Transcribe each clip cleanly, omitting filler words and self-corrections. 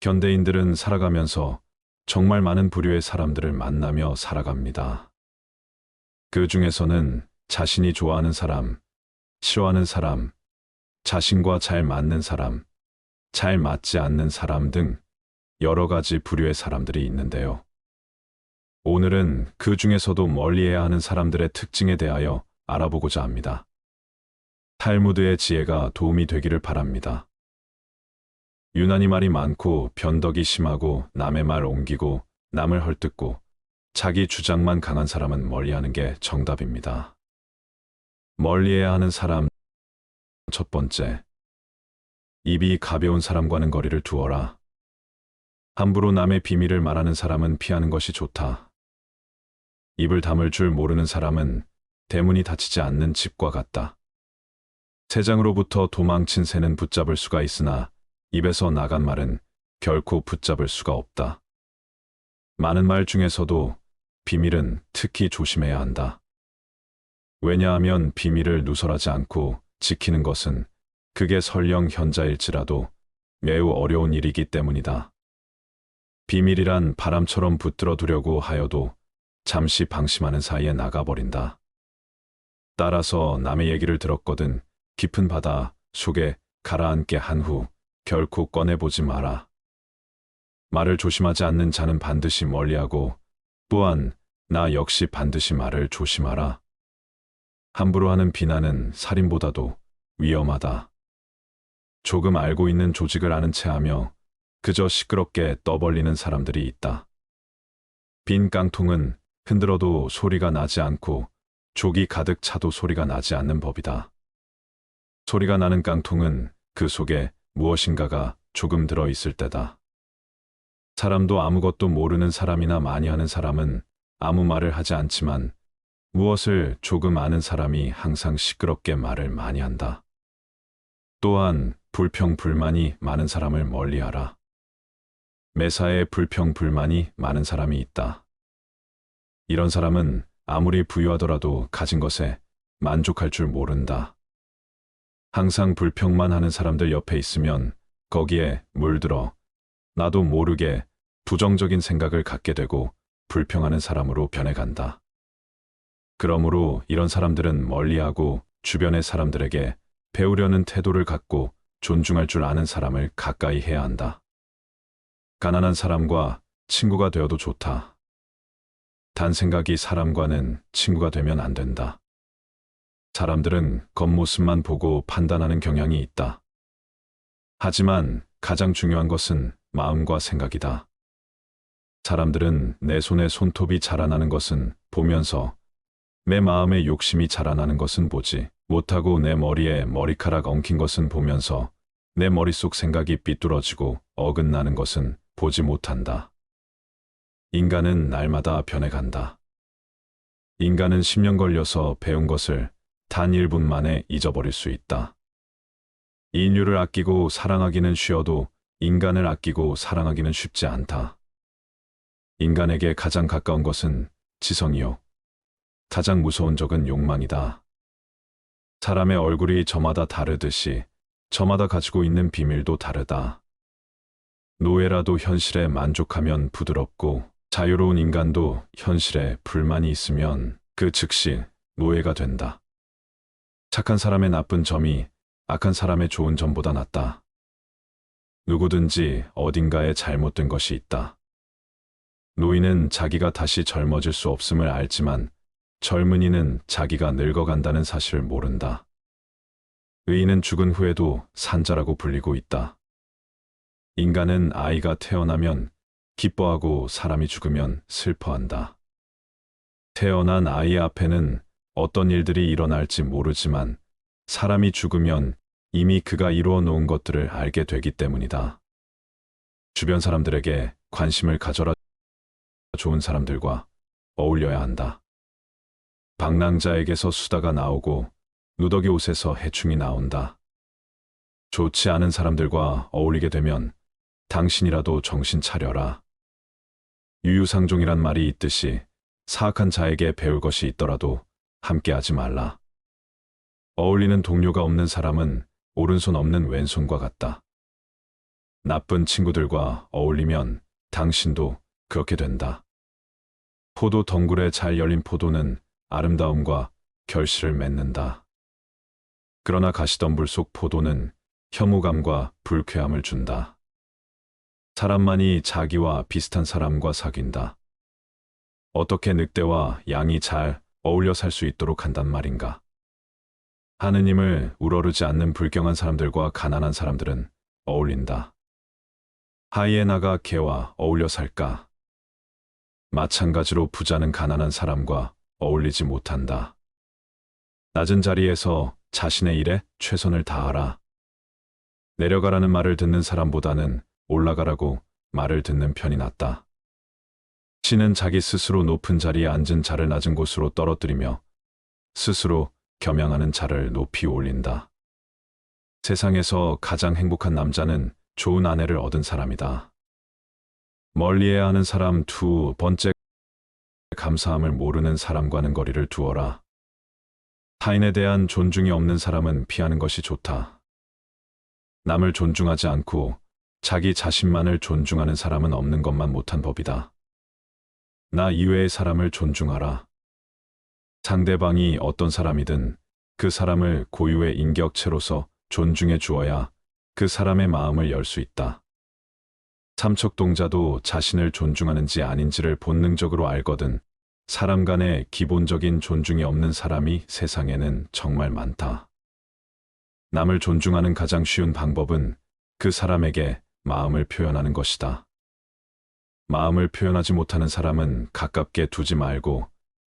현대인들은 살아가면서 정말 많은 부류의 사람들을 만나며 살아갑니다. 그 중에서는 자신이 좋아하는 사람, 싫어하는 사람, 자신과 잘 맞는 사람, 잘 맞지 않는 사람 등 여러 가지 부류의 사람들이 있는데요. 오늘은 그 중에서도 멀리해야 하는 사람들의 특징에 대하여 알아보고자 합니다. 탈무드의 지혜가 도움이 되기를 바랍니다. 유난히 말이 많고 변덕이 심하고 남의 말 옮기고 남을 헐뜯고 자기 주장만 강한 사람은 멀리하는 게 정답입니다. 멀리해야 하는 사람 첫 번째, 입이 가벼운 사람과는 거리를 두어라. 함부로 남의 비밀을 말하는 사람은 피하는 것이 좋다. 입을 다물 줄 모르는 사람은 대문이 닫히지 않는 집과 같다. 새장으로부터 도망친 새는 붙잡을 수가 있으나 입에서 나간 말은 결코 붙잡을 수가 없다. 많은 말 중에서도 비밀은 특히 조심해야 한다. 왜냐하면 비밀을 누설하지 않고 지키는 것은 그게 설령 현자일지라도 매우 어려운 일이기 때문이다. 비밀이란 바람처럼 붙들어 두려고 하여도 잠시 방심하는 사이에 나가버린다. 따라서 남의 얘기를 들었거든 깊은 바다 속에 가라앉게 한 후 결코 꺼내보지 마라. 말을 조심하지 않는 자는 반드시 멀리하고 또한 나 역시 반드시 말을 조심하라. 함부로 하는 비난은 살인보다도 위험하다. 조금 알고 있는 조직을 아는 체하며 그저 시끄럽게 떠벌리는 사람들이 있다. 빈 깡통은 흔들어도 소리가 나지 않고 족이 가득 차도 소리가 나지 않는 법이다. 소리가 나는 깡통은 그 속에 무엇인가가 조금 들어있을 때다. 사람도 아무것도 모르는 사람이나 많이 하는 사람은 아무 말을 하지 않지만 무엇을 조금 아는 사람이 항상 시끄럽게 말을 많이 한다. 또한 불평불만이 많은 사람을 멀리하라. 매사에 불평불만이 많은 사람이 있다. 이런 사람은 아무리 부유하더라도 가진 것에 만족할 줄 모른다. 항상 불평만 하는 사람들 옆에 있으면 거기에 물들어 나도 모르게 부정적인 생각을 갖게 되고 불평하는 사람으로 변해간다. 그러므로 이런 사람들은 멀리하고 주변의 사람들에게 배우려는 태도를 갖고 존중할 줄 아는 사람을 가까이 해야 한다. 가난한 사람과 친구가 되어도 좋다. 단 생각이 사람과는 친구가 되면 안 된다. 사람들은 겉모습만 보고 판단하는 경향이 있다. 하지만 가장 중요한 것은 마음과 생각이다. 사람들은 내 손에 손톱이 자라나는 것은 보면서 내 마음에 욕심이 자라나는 것은 보지 못하고 내 머리에 머리카락 엉킨 것은 보면서 내 머릿속 생각이 삐뚤어지고 어긋나는 것은 보지 못한다. 인간은 날마다 변해간다. 인간은 10년 걸려서 배운 것을 단 1분 만에 잊어버릴 수 있다. 인류를 아끼고 사랑하기는 쉬워도 인간을 아끼고 사랑하기는 쉽지 않다. 인간에게 가장 가까운 것은 지성이요. 가장 무서운 적은 욕망이다. 사람의 얼굴이 저마다 다르듯이 저마다 가지고 있는 비밀도 다르다. 노예라도 현실에 만족하면 부드럽고 자유로운 인간도 현실에 불만이 있으면 그 즉시 노예가 된다. 착한 사람의 나쁜 점이 악한 사람의 좋은 점보다 낫다. 누구든지 어딘가에 잘못된 것이 있다. 노인은 자기가 다시 젊어질 수 없음을 알지만 젊은이는 자기가 늙어간다는 사실을 모른다. 의인은 죽은 후에도 산자라고 불리고 있다. 인간은 아이가 태어나면 기뻐하고 사람이 죽으면 슬퍼한다. 태어난 아이 앞에는 어떤 일들이 일어날지 모르지만 사람이 죽으면 이미 그가 이루어 놓은 것들을 알게 되기 때문이다. 주변 사람들에게 관심을 가져라. 좋은 사람들과 어울려야 한다. 방랑자에게서 수다가 나오고 누더기 옷에서 해충이 나온다. 좋지 않은 사람들과 어울리게 되면 당신이라도 정신 차려라. 유유상종이란 말이 있듯이 사악한 자에게 배울 것이 있더라도 함께하지 말라. 어울리는 동료가 없는 사람은 오른손 없는 왼손과 같다. 나쁜 친구들과 어울리면 당신도 그렇게 된다. 포도 덩굴에 잘 열린 포도는 아름다움과 결실을 맺는다. 그러나 가시덤불 속 포도는 혐오감과 불쾌함을 준다. 사람만이 자기와 비슷한 사람과 사귄다. 어떻게 늑대와 양이 잘 어울려 살 수 있도록 한단 말인가? 하느님을 우러르지 않는 불경한 사람들과 가난한 사람들은 어울린다. 하이에나가 개와 어울려 살까? 마찬가지로 부자는 가난한 사람과 어울리지 못한다. 낮은 자리에서 자신의 일에 최선을 다하라. 내려가라는 말을 듣는 사람보다는 올라가라고 말을 듣는 편이 낫다. 신은 자기 스스로 높은 자리에 앉은 자를 낮은 곳으로 떨어뜨리며 스스로 겸양하는 자를 높이 올린다. 세상에서 가장 행복한 남자는 좋은 아내를 얻은 사람이다. 멀리해야 하는 사람. 두 번째, 감사함을 모르는 사람과는 거리를 두어라. 타인에 대한 존중이 없는 사람은 피하는 것이 좋다. 남을 존중하지 않고 자기 자신만을 존중하는 사람은 없는 것만 못한 법이다. 나 이외의 사람을 존중하라. 상대방이 어떤 사람이든 그 사람을 고유의 인격체로서 존중해 주어야 그 사람의 마음을 열 수 있다. 삼척동자도 자신을 존중하는지 아닌지를 본능적으로 알거든. 사람 간의 기본적인 존중이 없는 사람이 세상에는 정말 많다. 남을 존중하는 가장 쉬운 방법은 그 사람에게 마음을 표현하는 것이다. 마음을 표현하지 못하는 사람은 가깝게 두지 말고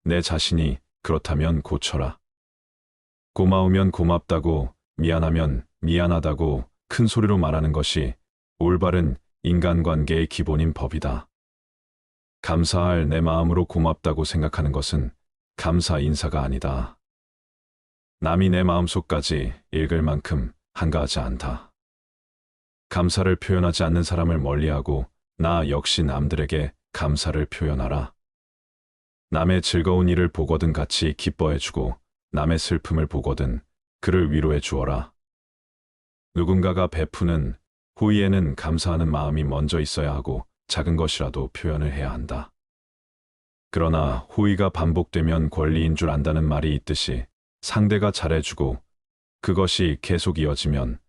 내 자신이 그렇다면 고쳐라. 고마우면 고맙다고, 미안하면 미안하다고 큰 소리로 말하는 것이 올바른 인간관계의 기본인 법이다. 감사할 내 마음으로 고맙다고 생각하는 것은 감사 인사가 아니다. 남이 내 마음속까지 읽을 만큼 한가하지 않다. 감사를 표현하지 않는 사람을 멀리하고 나 역시 남들에게 감사를 표현하라. 남의 즐거운 일을 보거든 같이 기뻐해주고 남의 슬픔을 보거든 그를 위로해 주어라. 누군가가 베푸는 호의에는 감사하는 마음이 먼저 있어야 하고 작은 것이라도 표현을 해야 한다. 그러나 호의가 반복되면 권리인 줄 안다는 말이 있듯이 상대가 잘해주고 그것이 계속 이어지면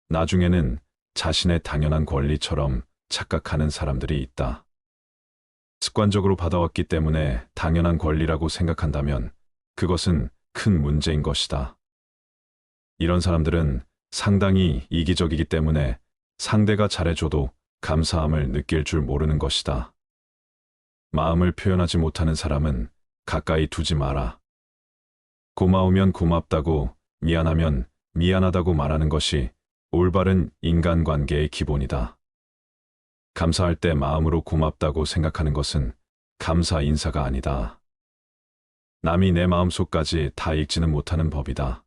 나중에는 자신의 당연한 권리처럼 착각하는 사람들이 있다. 습관적으로 받아왔기 때문에 당연한 권리라고 생각한다면 그것은 큰 문제인 것이다. 이런 사람들은 상당히 이기적이기 때문에 상대가 잘해줘도 감사함을 느낄 줄 모르는 것이다. 마음을 표현하지 못하는 사람은 가까이 두지 마라. 고마우면 고맙다고, 미안하면 미안하다고 말하는 것이 올바른 인간관계의 기본이다. 감사할 때 마음으로 고맙다고 생각하는 것은 감사 인사가 아니다. 남이 내 마음속까지 다 읽지는 못하는 법이다.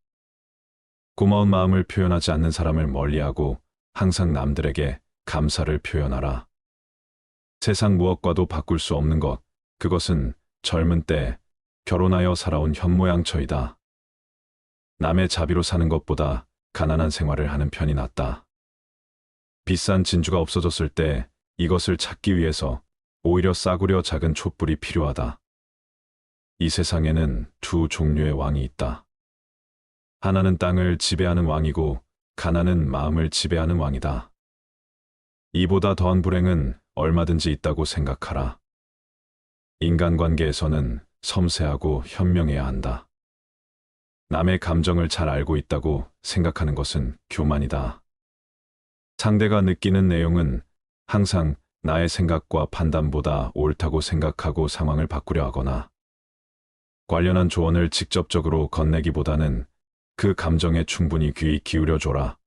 고마운 마음을 표현하지 않는 사람을 멀리하고 항상 남들에게 감사를 표현하라. 세상 무엇과도 바꿀 수 없는 것, 그것은 젊은 때 결혼하여 살아온 현모양처이다. 남의 자비로 사는 것보다 가난한 생활을 하는 편이 낫다. 비싼 진주가 없어졌을 때 이것을 찾기 위해서 오히려 싸구려 작은 촛불이 필요하다. 이 세상에는 두 종류의 왕이 있다. 하나는 땅을 지배하는 왕이고 가난은 마음을 지배하는 왕이다. 이보다 더한 불행은 얼마든지 있다고 생각하라. 인간관계에서는 섬세하고 현명해야 한다. 남의 감정을 잘 알고 있다고 생각하는 것은 교만이다. 상대가 느끼는 내용은 항상 나의 생각과 판단보다 옳다고 생각하고 상황을 바꾸려 하거나 관련한 조언을 직접적으로 건네기보다는 그 감정에 충분히 귀 기울여줘라.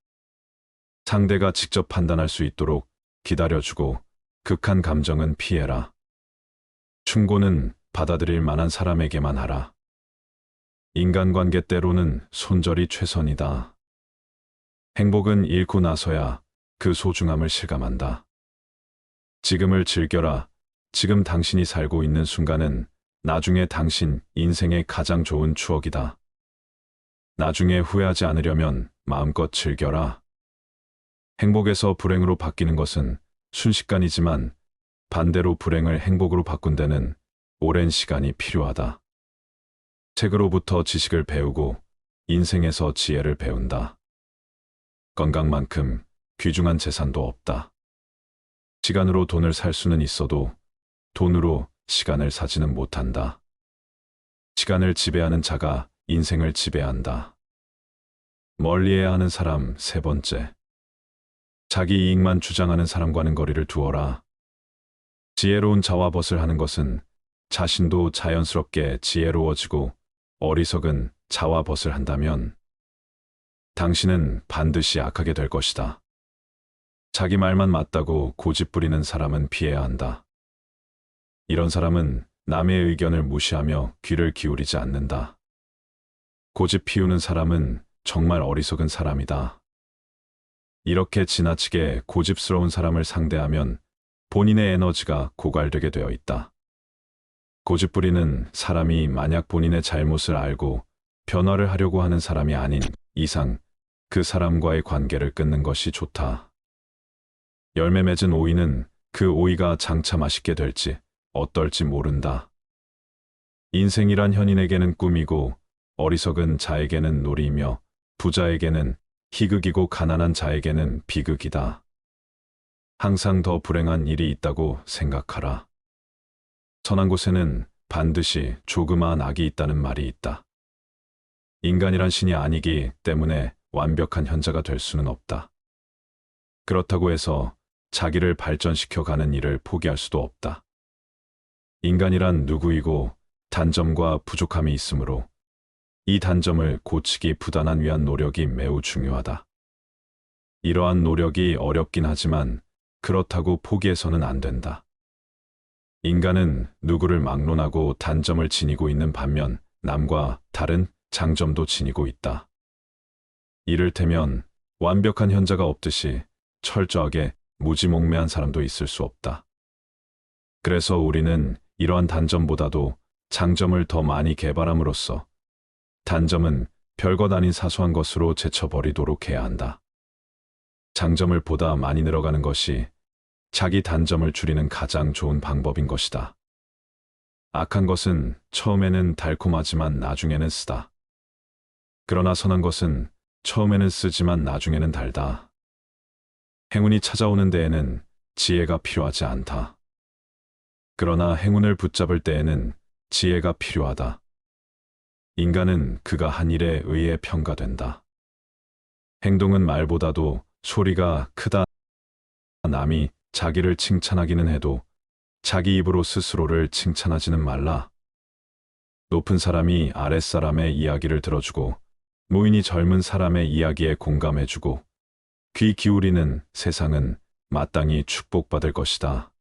상대가 직접 판단할 수 있도록 기다려주고 극한 감정은 피해라. 충고는 받아들일 만한 사람에게만 하라. 인간관계 때로는 손절이 최선이다. 행복은 잃고 나서야 그 소중함을 실감한다. 지금을 즐겨라. 지금 당신이 살고 있는 순간은 나중에 당신 인생의 가장 좋은 추억이다. 나중에 후회하지 않으려면 마음껏 즐겨라. 행복에서 불행으로 바뀌는 것은 순식간이지만 반대로 불행을 행복으로 바꾼 데는 오랜 시간이 필요하다. 책으로부터 지식을 배우고 인생에서 지혜를 배운다. 건강만큼 귀중한 재산도 없다. 시간으로 돈을 살 수는 있어도 돈으로 시간을 사지는 못한다. 시간을 지배하는 자가 인생을 지배한다. 멀리해야 하는 사람 세 번째. 자기 이익만 주장하는 사람과는 거리를 두어라. 지혜로운 자와 벗을 하는 것은 자신도 자연스럽게 지혜로워지고 어리석은 자와 벗을 한다면 당신은 반드시 악하게 될 것이다. 자기 말만 맞다고 고집 부리는 사람은 피해야 한다. 이런 사람은 남의 의견을 무시하며 귀를 기울이지 않는다. 고집 피우는 사람은 정말 어리석은 사람이다. 이렇게 지나치게 고집스러운 사람을 상대하면 본인의 에너지가 고갈되게 되어 있다. 고집부리는 사람이 만약 본인의 잘못을 알고 변화를 하려고 하는 사람이 아닌 이상 그 사람과의 관계를 끊는 것이 좋다. 열매 맺은 오이는 그 오이가 장차 맛있게 될지 어떨지 모른다. 인생이란 현인에게는 꿈이고 어리석은 자에게는 놀이이며 부자에게는 희극이고 가난한 자에게는 비극이다. 항상 더 불행한 일이 있다고 생각하라. 선한 곳에는 반드시 조그마한 악이 있다는 말이 있다. 인간이란 신이 아니기 때문에 완벽한 현자가 될 수는 없다. 그렇다고 해서 자기를 발전시켜 가는 일을 포기할 수도 없다. 인간이란 누구이고 단점과 부족함이 있으므로 이 단점을 고치기 부단한 위한 노력이 매우 중요하다. 이러한 노력이 어렵긴 하지만 그렇다고 포기해서는 안 된다. 인간은 누구를 막론하고 단점을 지니고 있는 반면 남과 다른 장점도 지니고 있다. 이를테면 완벽한 현자가 없듯이 철저하게 무지몽매한 사람도 있을 수 없다. 그래서 우리는 이러한 단점보다도 장점을 더 많이 개발함으로써 단점은 별것 아닌 사소한 것으로 제쳐버리도록 해야 한다. 장점을 보다 많이 늘어가는 것이 자기 단점을 줄이는 가장 좋은 방법인 것이다. 악한 것은 처음에는 달콤하지만 나중에는 쓰다. 그러나 선한 것은 처음에는 쓰지만 나중에는 달다. 행운이 찾아오는 데에는 지혜가 필요하지 않다. 그러나 행운을 붙잡을 때에는 지혜가 필요하다. 인간은 그가 한 일에 의해 평가된다. 행동은 말보다도 소리가 크다. 남이 자기를 칭찬하기는 해도 자기 입으로 스스로를 칭찬하지는 말라. 높은 사람이 아랫사람의 이야기를 들어주고 노인이 젊은 사람의 이야기에 공감해주고 귀 기울이는 세상은 마땅히 축복받을 것이다.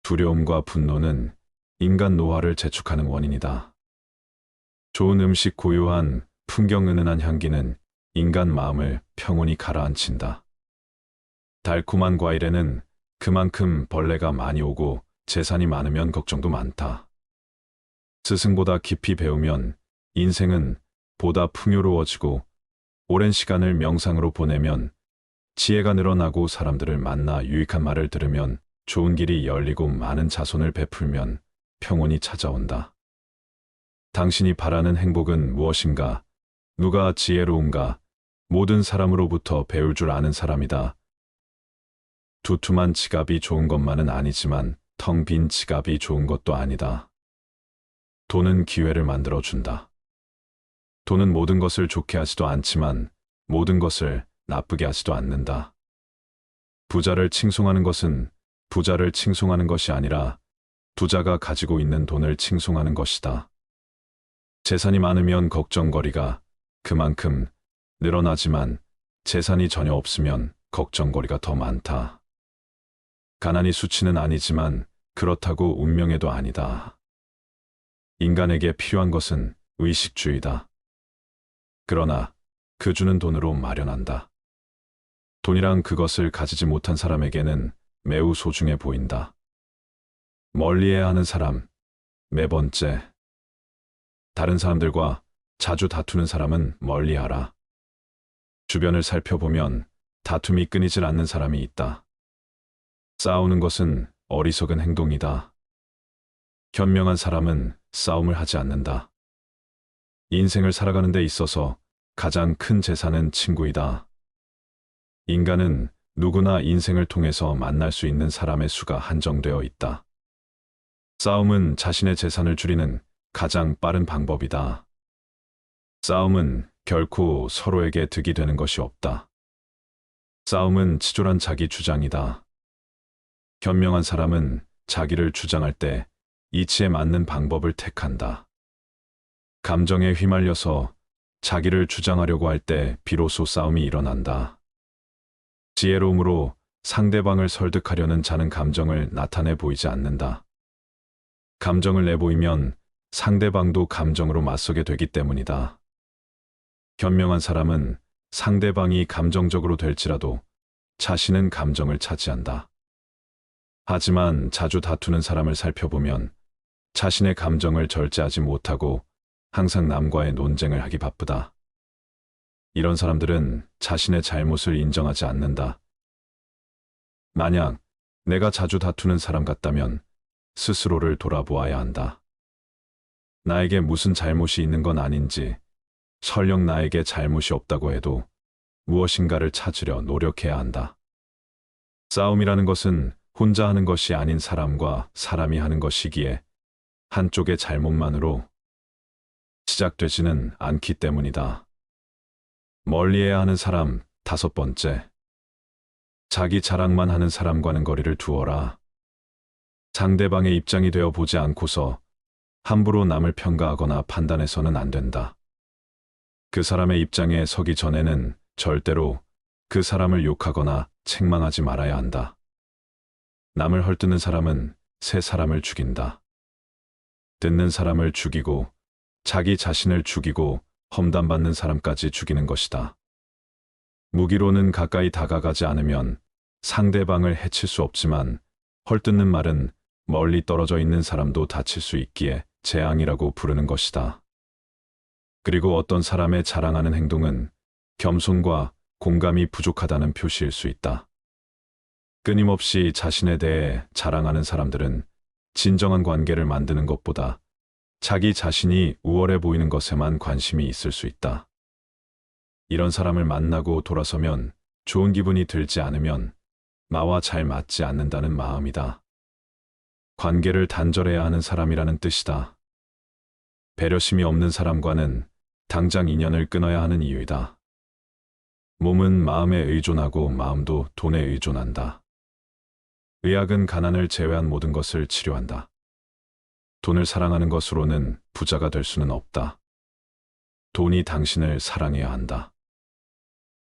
두려움과 분노는 인간 노화를 재촉하는 원인이다. 좋은 음식 고요한 풍경 은은한 향기는 인간 마음을 평온히 가라앉힌다. 달콤한 과일에는 그만큼 벌레가 많이 오고 재산이 많으면 걱정도 많다. 스승보다 깊이 배우면 인생은 보다 풍요로워지고 오랜 시간을 명상으로 보내면 지혜가 늘어나고 사람들을 만나 유익한 말을 들으면 좋은 길이 열리고 많은 자손을 베풀면 평온이 찾아온다. 당신이 바라는 행복은 무엇인가? 누가 지혜로운가? 모든 사람으로부터 배울 줄 아는 사람이다. 두툼한 지갑이 좋은 것만은 아니지만 텅 빈 지갑이 좋은 것도 아니다. 돈은 기회를 만들어준다. 돈은 모든 것을 좋게 하지도 않지만 모든 것을 나쁘게 하지도 않는다. 부자를 칭송하는 것은 부자를 칭송하는 것이 아니라 부자가 가지고 있는 돈을 칭송하는 것이다. 재산이 많으면 걱정거리가 그만큼 늘어나지만 재산이 전혀 없으면 걱정거리가 더 많다. 가난이 수치는 아니지만 그렇다고 운명에도 아니다. 인간에게 필요한 것은 의식주의다. 그러나 그 주는 돈으로 마련한다. 돈이란 그것을 가지지 못한 사람에게는 매우 소중해 보인다. 멀리해야 하는 사람, 네 번째. 다른 사람들과 자주 다투는 사람은 멀리하라. 주변을 살펴보면 다툼이 끊이질 않는 사람이 있다. 싸우는 것은 어리석은 행동이다. 현명한 사람은 싸움을 하지 않는다. 인생을 살아가는 데 있어서 가장 큰 재산은 친구이다. 인간은 누구나 인생을 통해서 만날 수 있는 사람의 수가 한정되어 있다. 싸움은 자신의 재산을 줄이는 가장 빠른 방법이다. 싸움은 결코 서로에게 득이 되는 것이 없다. 싸움은 치졸한 자기 주장이다. 현명한 사람은 자기를 주장할 때 이치에 맞는 방법을 택한다. 감정에 휘말려서 자기를 주장하려고 할 때 비로소 싸움이 일어난다. 지혜로움으로 상대방을 설득하려는 자는 감정을 나타내 보이지 않는다. 감정을 내보이면 상대방도 감정으로 맞서게 되기 때문이다. 현명한 사람은 상대방이 감정적으로 될지라도 자신은 감정을 차지한다. 하지만 자주 다투는 사람을 살펴보면 자신의 감정을 절제하지 못하고 항상 남과의 논쟁을 하기 바쁘다. 이런 사람들은 자신의 잘못을 인정하지 않는다. 만약 내가 자주 다투는 사람 같다면 스스로를 돌아보아야 한다. 나에게 무슨 잘못이 있는 건 아닌지, 설령 나에게 잘못이 없다고 해도 무엇인가를 찾으려 노력해야 한다. 싸움이라는 것은 혼자 하는 것이 아닌 사람과 사람이 하는 것이기에 한쪽의 잘못만으로 시작되지는 않기 때문이다. 멀리해야 하는 사람 5번째. 자기 자랑만 하는 사람과는 거리를 두어라. 상대방의 입장이 되어 보지 않고서 함부로 남을 평가하거나 판단해서는 안 된다. 그 사람의 입장에 서기 전에는 절대로 그 사람을 욕하거나 책망하지 말아야 한다. 남을 헐뜯는 사람은 새 사람을 죽인다. 듣는 사람을 죽이고 자기 자신을 죽이고 험담받는 사람까지 죽이는 것이다. 무기로는 가까이 다가가지 않으면 상대방을 해칠 수 없지만 헐뜯는 말은 멀리 떨어져 있는 사람도 다칠 수 있기에 재앙이라고 부르는 것이다. 그리고 어떤 사람의 자랑하는 행동은 겸손과 공감이 부족하다는 표시일 수 있다. 끊임없이 자신에 대해 자랑하는 사람들은 진정한 관계를 만드는 것보다 자기 자신이 우월해 보이는 것에만 관심이 있을 수 있다. 이런 사람을 만나고 돌아서면 좋은 기분이 들지 않으면 나와 잘 맞지 않는다는 마음이다. 관계를 단절해야 하는 사람이라는 뜻이다. 배려심이 없는 사람과는 당장 인연을 끊어야 하는 이유이다. 몸은 마음에 의존하고 마음도 돈에 의존한다. 의학은 가난을 제외한 모든 것을 치료한다. 돈을 사랑하는 것으로는 부자가 될 수는 없다. 돈이 당신을 사랑해야 한다.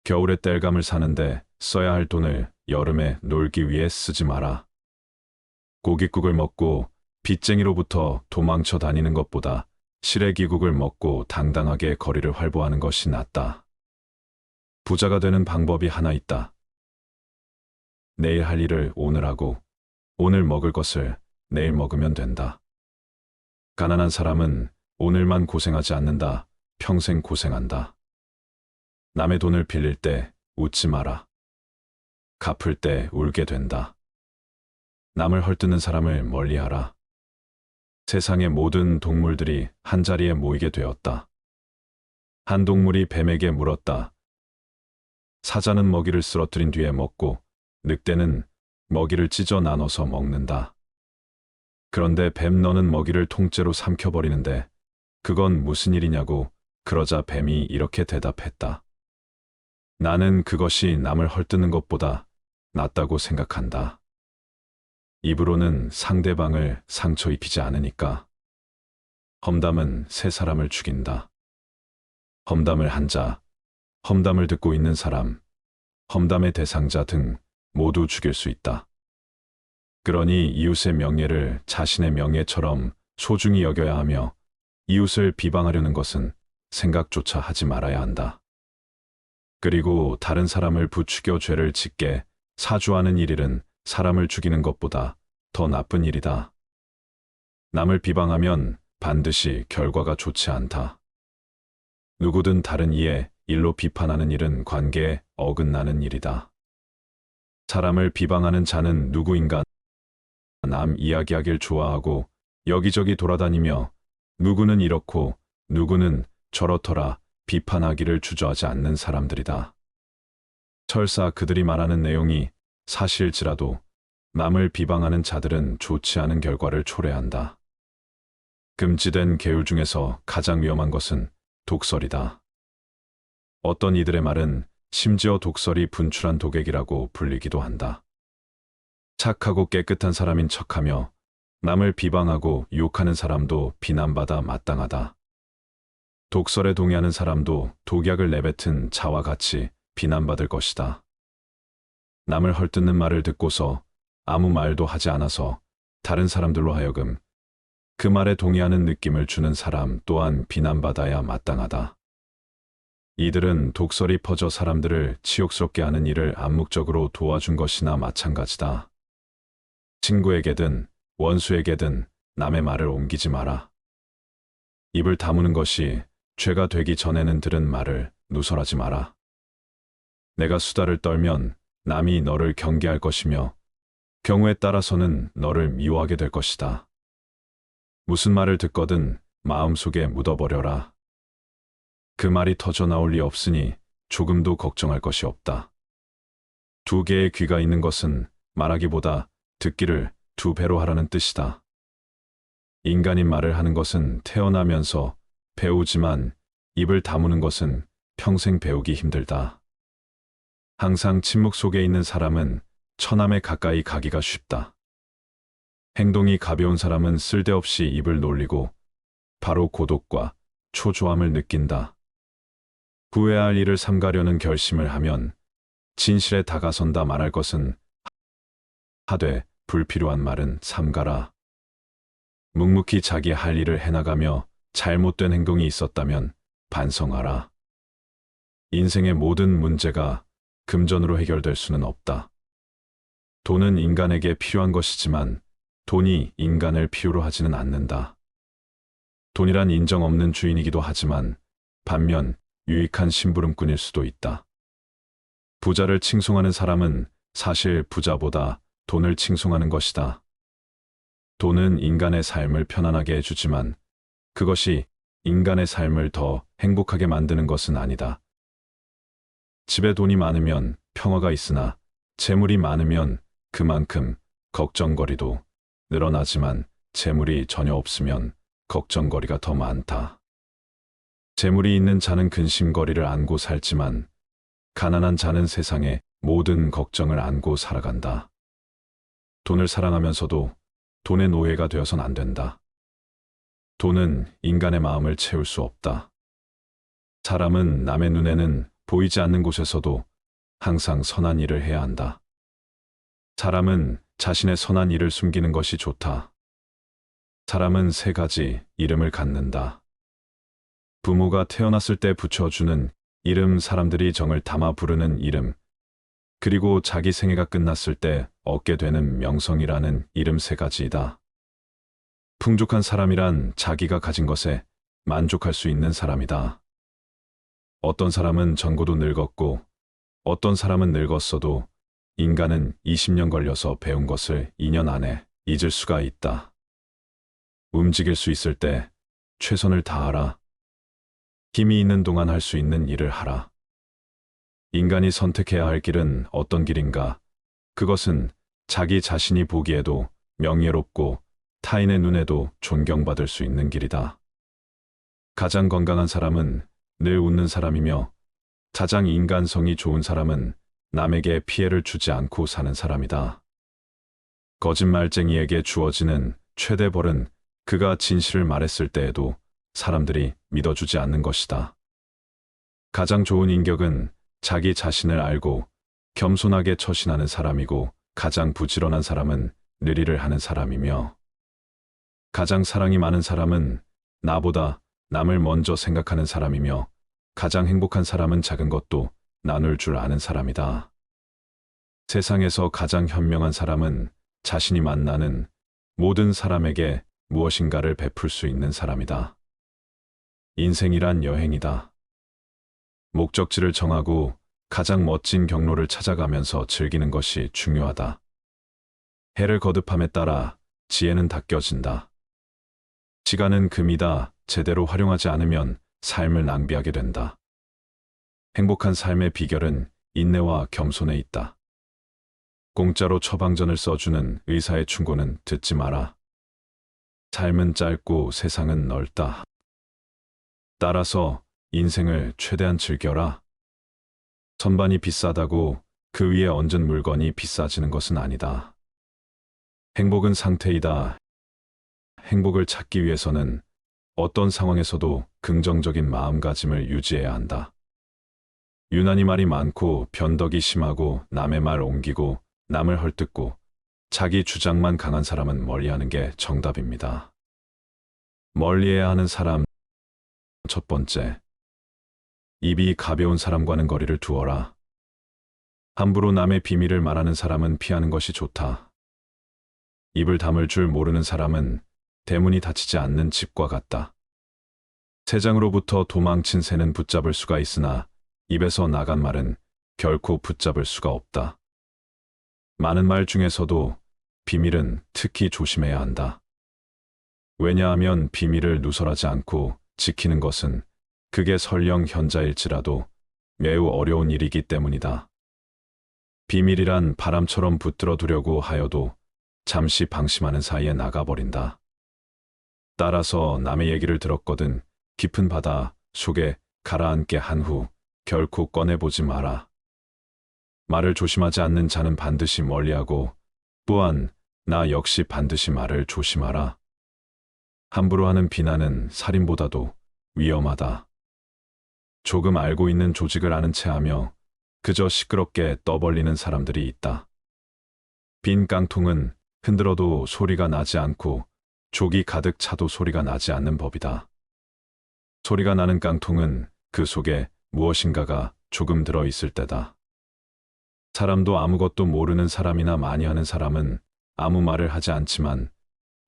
겨울에 땔감을 사는데 써야 할 돈을 여름에 놀기 위해 쓰지 마라. 고깃국을 먹고 빚쟁이로부터 도망쳐 다니는 것보다 시래기국을 먹고 당당하게 거리를 활보하는 것이 낫다. 부자가 되는 방법이 하나 있다. 내일 할 일을 오늘 하고 오늘 먹을 것을 내일 먹으면 된다. 가난한 사람은 오늘만 고생하지 않는다. 평생 고생한다. 남의 돈을 빌릴 때 웃지 마라. 갚을 때 울게 된다. 남을 헐뜯는 사람을 멀리하라. 세상의 모든 동물들이 한자리에 모이게 되었다. 한 동물이 뱀에게 물었다. 사자는 먹이를 쓰러뜨린 뒤에 먹고 늑대는 먹이를 찢어 나눠서 먹는다. 그런데 뱀 너는 먹이를 통째로 삼켜버리는데 그건 무슨 일이냐고 그러자 뱀이 이렇게 대답했다. 나는 그것이 남을 헐뜯는 것보다 낫다고 생각한다. 입으로는 상대방을 상처 입히지 않으니까. 험담은 새 사람을 죽인다. 험담을 한 자, 험담을 듣고 있는 사람, 험담의 대상자 등 모두 죽일 수 있다. 그러니 이웃의 명예를 자신의 명예처럼 소중히 여겨야 하며 이웃을 비방하려는 것은 생각조차 하지 말아야 한다. 그리고 다른 사람을 부추겨 죄를 짓게 사주하는 일은 사람을 죽이는 것보다 더 나쁜 일이다. 남을 비방하면 반드시 결과가 좋지 않다. 누구든 다른 이의 일로 비판하는 일은 관계에 어긋나는 일이다. 사람을 비방하는 자는 누구인가? 남 이야기하길 좋아하고 여기저기 돌아다니며 누구는 이렇고 누구는 저렇더라 비판하기를 주저하지 않는 사람들이다. 설사 그들이 말하는 내용이 사실일지라도 남을 비방하는 자들은 좋지 않은 결과를 초래한다. 금지된 계율 중에서 가장 위험한 것은 독설이다. 어떤 이들의 말은 심지어 독설이 분출한 독액이라고 불리기도 한다. 착하고 깨끗한 사람인 척하며 남을 비방하고 욕하는 사람도 비난받아 마땅하다. 독설에 동의하는 사람도 독약을 내뱉은 자와 같이 비난받을 것이다. 남을 헐뜯는 말을 듣고서 아무 말도 하지 않아서 다른 사람들로 하여금 그 말에 동의하는 느낌을 주는 사람 또한 비난받아야 마땅하다. 이들은 독설이 퍼져 사람들을 치욕스럽게 하는 일을 암묵적으로 도와준 것이나 마찬가지다. 친구에게든 원수에게든 남의 말을 옮기지 마라. 입을 다무는 것이 죄가 되기 전에는 들은 말을 누설하지 마라. 내가 수다를 떨면 남이 너를 경계할 것이며 경우에 따라서는 너를 미워하게 될 것이다. 무슨 말을 듣거든 마음속에 묻어버려라. 그 말이 터져 나올 리 없으니 조금도 걱정할 것이 없다. 두 개의 귀가 있는 것은 말하기보다 듣기를 두 배로 하라는 뜻이다. 인간인 말을 하는 것은 태어나면서 배우지만 입을 다무는 것은 평생 배우기 힘들다. 항상 침묵 속에 있는 사람은 처남에 가까이 가기가 쉽다. 행동이 가벼운 사람은 쓸데없이 입을 놀리고 바로 고독과 초조함을 느낀다. 후회할 일을 삼가려는 결심을 하면 진실에 다가선다 말할 것은 하되 불필요한 말은 삼가라. 묵묵히 자기 할 일을 해나가며 잘못된 행동이 있었다면 반성하라. 인생의 모든 문제가 금전으로 해결될 수는 없다. 돈은 인간에게 필요한 것이지만 돈이 인간을 필요로 하지는 않는다. 돈이란 인정 없는 주인이기도 하지만 반면 유익한 심부름꾼일 수도 있다. 부자를 칭송하는 사람은 사실 부자보다 돈을 칭송하는 것이다. 돈은 인간의 삶을 편안하게 해주지만 그것이 인간의 삶을 더 행복하게 만드는 것은 아니다. 집에 돈이 많으면 평화가 있으나 재물이 많으면 그만큼 걱정거리도 늘어나지만 재물이 전혀 없으면 걱정거리가 더 많다. 재물이 있는 자는 근심거리를 안고 살지만 가난한 자는 세상의 모든 걱정을 안고 살아간다. 돈을 사랑하면서도 돈의 노예가 되어선 안 된다. 돈은 인간의 마음을 채울 수 없다. 사람은 남의 눈에는 보이지 않는 곳에서도 항상 선한 일을 해야 한다. 사람은 자신의 선한 일을 숨기는 것이 좋다. 사람은 세 가지 이름을 갖는다. 부모가 태어났을 때 붙여주는 이름, 사람들이 정을 담아 부르는 이름, 그리고 자기 생애가 끝났을 때 얻게 되는 명성이라는 이름 세 가지이다. 풍족한 사람이란 자기가 가진 것에 만족할 수 있는 사람이다. 어떤 사람은 젊고도 늙었고 어떤 사람은 늙었어도 인간은 20년 걸려서 배운 것을 2년 안에 잊을 수가 있다. 움직일 수 있을 때 최선을 다하라. 힘이 있는 동안 할 수 있는 일을 하라. 인간이 선택해야 할 길은 어떤 길인가? 그것은 자기 자신이 보기에도 명예롭고 타인의 눈에도 존경받을 수 있는 길이다. 가장 건강한 사람은 늘 웃는 사람이며 가장 인간성이 좋은 사람은 남에게 피해를 주지 않고 사는 사람이다. 거짓말쟁이에게 주어지는 최대 벌은 그가 진실을 말했을 때에도 사람들이 믿어주지 않는 것이다. 가장 좋은 인격은 자기 자신을 알고 겸손하게 처신하는 사람이고 가장 부지런한 사람은 늘 일을 하는 사람이며 가장 사랑이 많은 사람은 나보다 남을 먼저 생각하는 사람이며 가장 행복한 사람은 작은 것도 나눌 줄 아는 사람이다. 세상에서 가장 현명한 사람은 자신이 만나는 모든 사람에게 무엇인가를 베풀 수 있는 사람이다. 인생이란 여행이다. 목적지를 정하고 가장 멋진 경로를 찾아가면서 즐기는 것이 중요하다. 해를 거듭함에 따라 지혜는 닦여진다. 시간은 금이다. 제대로 활용하지 않으면 삶을 낭비하게 된다. 행복한 삶의 비결은 인내와 겸손에 있다. 공짜로 처방전을 써주는 의사의 충고는 듣지 마라. 삶은 짧고 세상은 넓다. 따라서 인생을 최대한 즐겨라. 선반이 비싸다고 그 위에 얹은 물건이 비싸지는 것은 아니다. 행복은 상태이다. 행복을 찾기 위해서는 어떤 상황에서도 긍정적인 마음가짐을 유지해야 한다. 유난히 말이 많고 변덕이 심하고 남의 말 옮기고 남을 헐뜯고 자기 주장만 강한 사람은 멀리하는 게 정답입니다. 멀리해야 하는 사람. 첫 번째, 입이 가벼운 사람과는 거리를 두어라. 함부로 남의 비밀을 말하는 사람은 피하는 것이 좋다. 입을 다물 줄 모르는 사람은 대문이 닫히지 않는 집과 같다. 새장으로부터 도망친 새는 붙잡을 수가 있으나 입에서 나간 말은 결코 붙잡을 수가 없다. 많은 말 중에서도 비밀은 특히 조심해야 한다. 왜냐하면 비밀을 누설하지 않고 지키는 것은 그게 설령 현자일지라도 매우 어려운 일이기 때문이다. 비밀이란 바람처럼 붙들어 두려고 하여도 잠시 방심하는 사이에 나가버린다. 따라서 남의 얘기를 들었거든 깊은 바다 속에 가라앉게 한 후 결코 꺼내보지 마라. 말을 조심하지 않는 자는 반드시 멀리하고 또한 나 역시 반드시 말을 조심하라. 함부로 하는 비난은 살인보다도 위험하다. 조금 알고 있는 조직을 아는 체하며 그저 시끄럽게 떠벌리는 사람들이 있다. 빈 깡통은 흔들어도 소리가 나지 않고 족이 가득 차도 소리가 나지 않는 법이다. 소리가 나는 깡통은 그 속에 무엇인가가 조금 들어있을 때다. 사람도 아무것도 모르는 사람이나 많이 하는 사람은 아무 말을 하지 않지만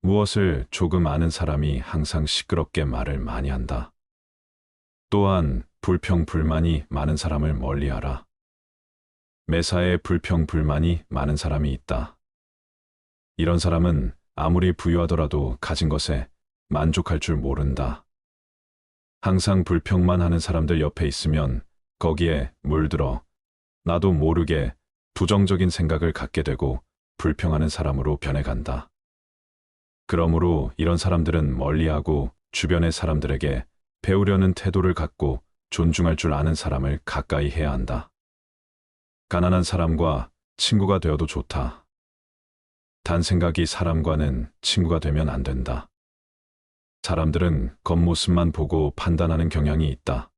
무엇을 조금 아는 사람이 항상 시끄럽게 말을 많이 한다. 또한 불평불만이 많은 사람을 멀리하라. 매사에 불평불만이 많은 사람이 있다. 이런 사람은 아무리 부유하더라도 가진 것에 만족할 줄 모른다. 항상 불평만 하는 사람들 옆에 있으면 거기에 물들어 나도 모르게 부정적인 생각을 갖게 되고 불평하는 사람으로 변해간다. 그러므로 이런 사람들은 멀리하고 주변의 사람들에게 배우려는 태도를 갖고 존중할 줄 아는 사람을 가까이 해야 한다. 가난한 사람과 친구가 되어도 좋다. 단 생각이 사람과는 친구가 되면 안 된다. 사람들은 겉모습만 보고 판단하는 경향이 있다.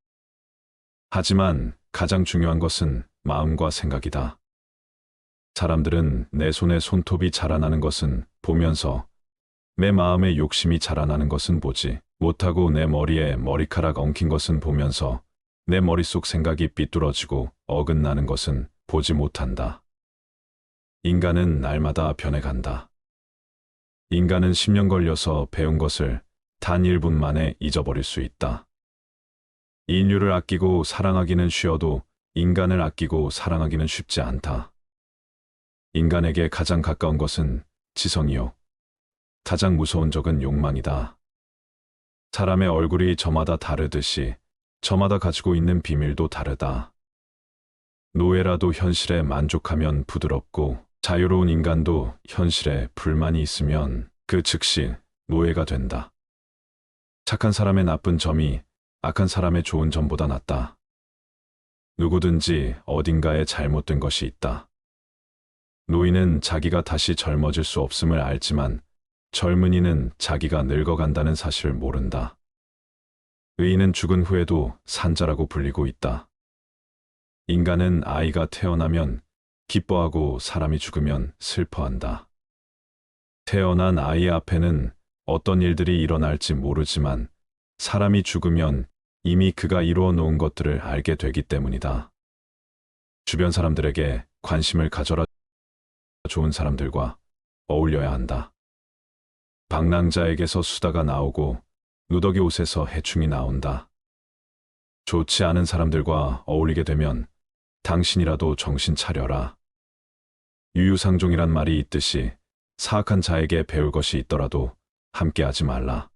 하지만 가장 중요한 것은 마음과 생각이다. 사람들은 내 손에 손톱이 자라나는 것은 보면서 내 마음에 욕심이 자라나는 것은 보지 못하고 내 머리에 머리카락 엉킨 것은 보면서 내 머릿속 생각이 삐뚤어지고 어긋나는 것은 보지 못한다. 인간은 날마다 변해간다. 인간은 10년 걸려서 배운 것을 단 1분 만에 잊어버릴 수 있다. 인류를 아끼고 사랑하기는 쉬워도 인간을 아끼고 사랑하기는 쉽지 않다. 인간에게 가장 가까운 것은 지성이요. 가장 무서운 적은 욕망이다. 사람의 얼굴이 저마다 다르듯이 저마다 가지고 있는 비밀도 다르다. 노예라도 현실에 만족하면 부드럽고 자유로운 인간도 현실에 불만이 있으면 그 즉시 노예가 된다. 착한 사람의 나쁜 점이 악한 사람의 좋은 점보다 낫다. 누구든지 어딘가에 잘못된 것이 있다. 노인은 자기가 다시 젊어질 수 없음을 알지만 젊은이는 자기가 늙어간다는 사실을 모른다. 의인은 죽은 후에도 산자라고 불리고 있다. 인간은 아이가 태어나면 기뻐하고 사람이 죽으면 슬퍼한다. 태어난 아이 앞에는 어떤 일들이 일어날지 모르지만 사람이 죽으면 이미 그가 이루어 놓은 것들을 알게 되기 때문이다. 주변 사람들에게 관심을 가져라. 좋은 사람들과 어울려야 한다. 방랑자에게서 수다가 나오고 누더기 옷에서 해충이 나온다. 좋지 않은 사람들과 어울리게 되면 당신이라도 정신 차려라. 유유상종이란 말이 있듯이 사악한 자에게 배울 것이 있더라도 함께하지 말라.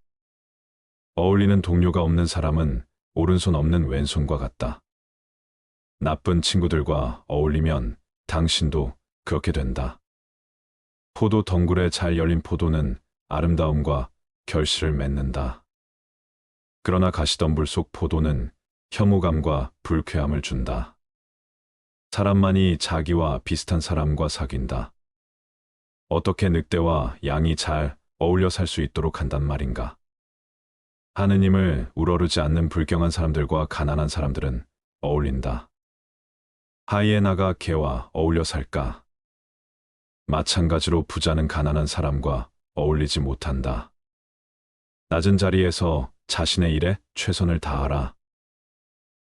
어울리는 동료가 없는 사람은 오른손 없는 왼손과 같다. 나쁜 친구들과 어울리면 당신도 그렇게 된다. 포도 덩굴에 잘 열린 포도는 아름다움과 결실을 맺는다. 그러나 가시덤불 속 포도는 혐오감과 불쾌함을 준다. 사람만이 자기와 비슷한 사람과 사귄다. 어떻게 늑대와 양이 잘 어울려 살 수 있도록 한단 말인가? 하느님을 우러르지 않는 불경한 사람들과 가난한 사람들은 어울린다. 하이에나가 개와 어울려 살까? 마찬가지로 부자는 가난한 사람과 어울리지 못한다. 낮은 자리에서 자신의 일에 최선을 다하라.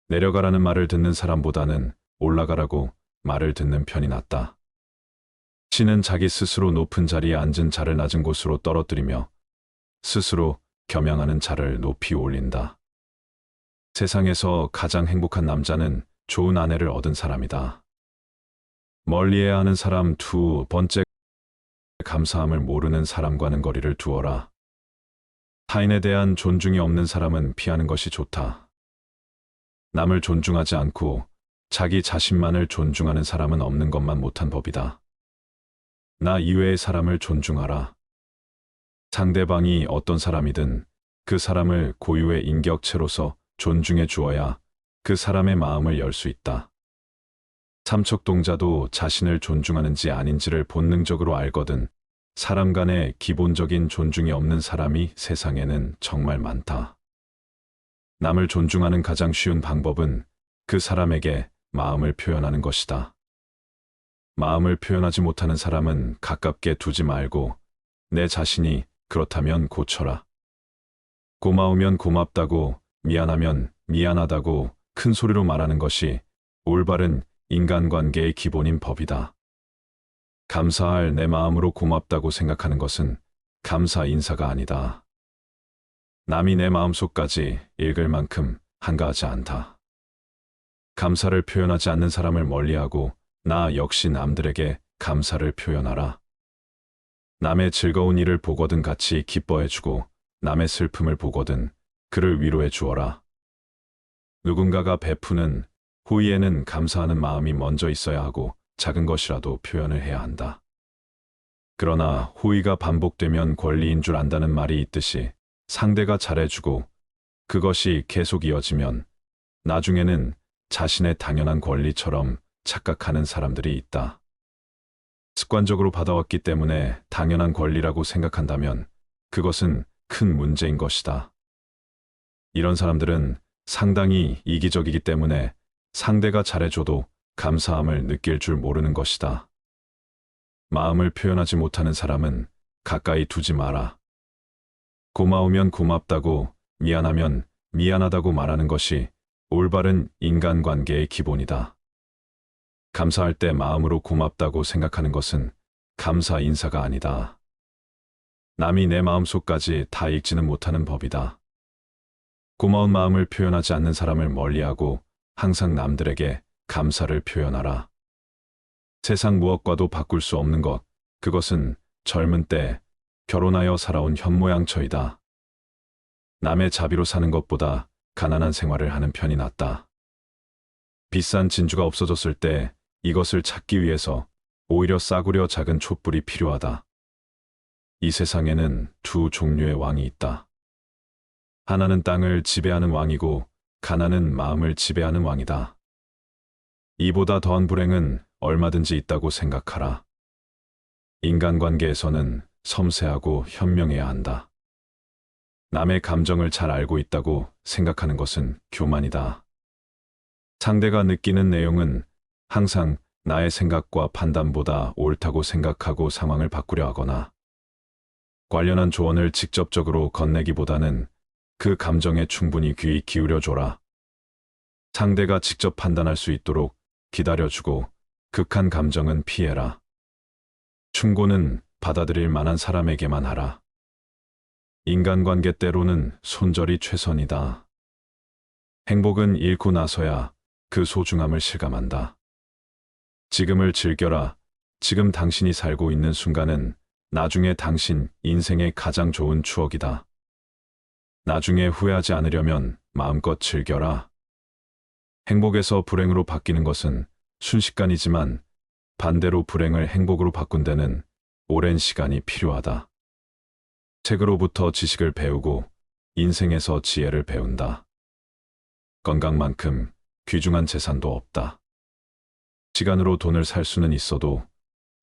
내려가라는 말을 듣는 사람보다는 올라가라고 말을 듣는 편이 낫다. 신은 자기 스스로 높은 자리에 앉은 자를 낮은 곳으로 떨어뜨리며 스스로 겸양하는 자를 높이 올린다. 세상에서 가장 행복한 남자는 좋은 아내를 얻은 사람이다. 멀리해야 하는 사람. 두 번째, 감사함을 모르는 사람과는 거리를 두어라. 타인에 대한 존중이 없는 사람은 피하는 것이 좋다. 남을 존중하지 않고 자기 자신만을 존중하는 사람은 없는 것만 못한 법이다. 나 이외의 사람을 존중하라. 상대방이 어떤 사람이든 그 사람을 고유의 인격체로서 존중해 주어야 그 사람의 마음을 열 수 있다. 삼척동자도 자신을 존중하는지 아닌지를 본능적으로 알거든. 사람 간의 기본적인 존중이 없는 사람이 세상에는 정말 많다. 남을 존중하는 가장 쉬운 방법은 그 사람에게 마음을 표현하는 것이다. 마음을 표현하지 못하는 사람은 가깝게 두지 말고 내 자신이 그렇다면 고쳐라. 고마우면 고맙다고, 미안하면 미안하다고 큰 소리로 말하는 것이 올바른 인간관계의 기본인 법이다. 감사할 내 마음으로 고맙다고 생각하는 것은 감사 인사가 아니다. 남이 내 마음속까지 읽을 만큼 한가하지 않다. 감사를 표현하지 않는 사람을 멀리하고 나 역시 남들에게 감사를 표현하라. 남의 즐거운 일을 보거든 같이 기뻐해주고 남의 슬픔을 보거든 그를 위로해 주어라. 누군가가 베푸는 호의에는 감사하는 마음이 먼저 있어야 하고 작은 것이라도 표현을 해야 한다. 그러나 호의가 반복되면 권리인 줄 안다는 말이 있듯이 상대가 잘해주고 그것이 계속 이어지면 나중에는 자신의 당연한 권리처럼 착각하는 사람들이 있다. 습관적으로 받아왔기 때문에 당연한 권리라고 생각한다면 그것은 큰 문제인 것이다. 이런 사람들은 상당히 이기적이기 때문에 상대가 잘해줘도 감사함을 느낄 줄 모르는 것이다. 마음을 표현하지 못하는 사람은 가까이 두지 마라. 고마우면 고맙다고, 미안하면 미안하다고 말하는 것이 올바른 인간관계의 기본이다. 감사할 때 마음으로 고맙다고 생각하는 것은 감사 인사가 아니다. 남이 내 마음속까지 다 읽지는 못하는 법이다. 고마운 마음을 표현하지 않는 사람을 멀리하고 항상 남들에게 감사를 표현하라. 세상 무엇과도 바꿀 수 없는 것, 그것은 젊은 때 결혼하여 살아온 현모양처이다. 남의 자비로 사는 것보다 가난한 생활을 하는 편이 낫다. 비싼 진주가 없어졌을 때 이것을 찾기 위해서 오히려 싸구려 작은 촛불이 필요하다. 이 세상에는 두 종류의 왕이 있다. 하나는 땅을 지배하는 왕이고 가난은 마음을 지배하는 왕이다. 이보다 더한 불행은 얼마든지 있다고 생각하라. 인간관계에서는 섬세하고 현명해야 한다. 남의 감정을 잘 알고 있다고 생각하는 것은 교만이다. 상대가 느끼는 내용은 항상 나의 생각과 판단보다 옳다고 생각하고 상황을 바꾸려 하거나 관련한 조언을 직접적으로 건네기보다는 그 감정에 충분히 귀 기울여줘라. 상대가 직접 판단할 수 있도록 기다려주고 극한 감정은 피해라. 충고는 받아들일 만한 사람에게만 하라. 인간관계 때로는 손절이 최선이다. 행복은 잃고 나서야 그 소중함을 실감한다. 지금을 즐겨라. 지금 당신이 살고 있는 순간은 나중에 당신 인생의 가장 좋은 추억이다. 나중에 후회하지 않으려면 마음껏 즐겨라. 행복에서 불행으로 바뀌는 것은 순식간이지만 반대로 불행을 행복으로 바꾼 데는 오랜 시간이 필요하다. 책으로부터 지식을 배우고 인생에서 지혜를 배운다. 건강만큼 귀중한 재산도 없다. 시간으로 돈을 살 수는 있어도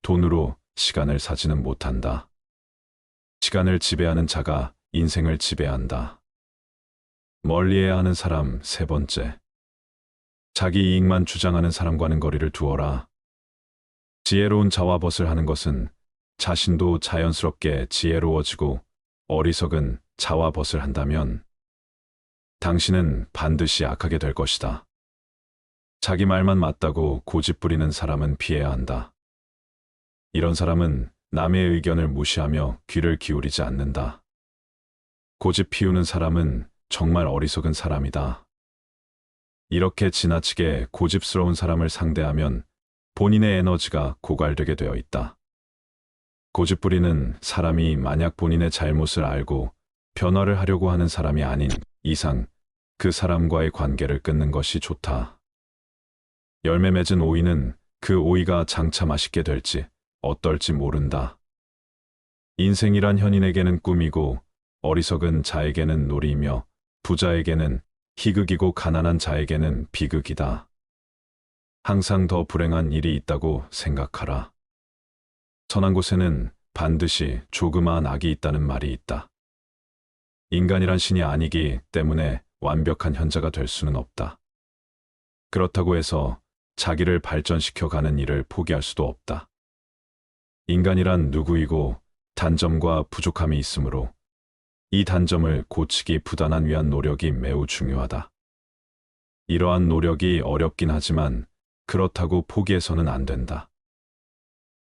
돈으로 시간을 사지는 못한다. 시간을 지배하는 자가 인생을 지배한다. 멀리해야 하는 사람 세 번째. 자기 이익만 주장하는 사람과는 거리를 두어라. 지혜로운 자와 벗을 하는 것은 자신도 자연스럽게 지혜로워지고 어리석은 자와 벗을 한다면 당신은 반드시 악하게 될 것이다. 자기 말만 맞다고 고집 부리는 사람은 피해야 한다. 이런 사람은 남의 의견을 무시하며 귀를 기울이지 않는다. 고집 피우는 사람은 정말 어리석은 사람이다. 이렇게 지나치게 고집스러운 사람을 상대하면 본인의 에너지가 고갈되게 되어 있다. 고집부리는 사람이 만약 본인의 잘못을 알고 변화를 하려고 하는 사람이 아닌 이상 그 사람과의 관계를 끊는 것이 좋다. 열매 맺은 오이는 그 오이가 장차 맛있게 될지 어떨지 모른다. 인생이란 현인에게는 꿈이고 어리석은 자에게는 놀이이며 부자에게는 희극이고 가난한 자에게는 비극이다. 항상 더 불행한 일이 있다고 생각하라. 선한 곳에는 반드시 조그마한 악이 있다는 말이 있다. 인간이란 신이 아니기 때문에 완벽한 현자가 될 수는 없다. 그렇다고 해서 자기를 발전시켜 가는 일을 포기할 수도 없다. 인간이란 누구이고 단점과 부족함이 있으므로 이 단점을 고치기 부단한 위한 노력이 매우 중요하다. 이러한 노력이 어렵긴 하지만 그렇다고 포기해서는 안 된다.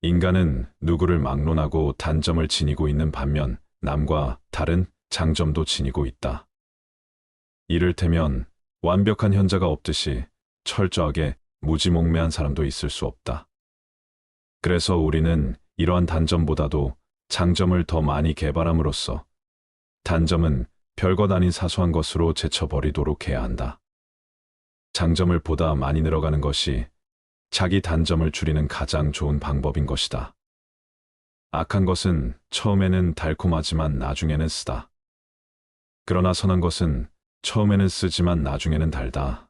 인간은 누구를 막론하고 단점을 지니고 있는 반면 남과 다른 장점도 지니고 있다. 이를테면 완벽한 현자가 없듯이 철저하게 무지몽매한 사람도 있을 수 없다. 그래서 우리는 이러한 단점보다도 장점을 더 많이 개발함으로써 단점은 별것 아닌 사소한 것으로 제쳐버리도록 해야 한다. 장점을 보다 많이 늘어가는 것이 자기 단점을 줄이는 가장 좋은 방법인 것이다. 악한 것은 처음에는 달콤하지만 나중에는 쓰다. 그러나 선한 것은 처음에는 쓰지만 나중에는 달다.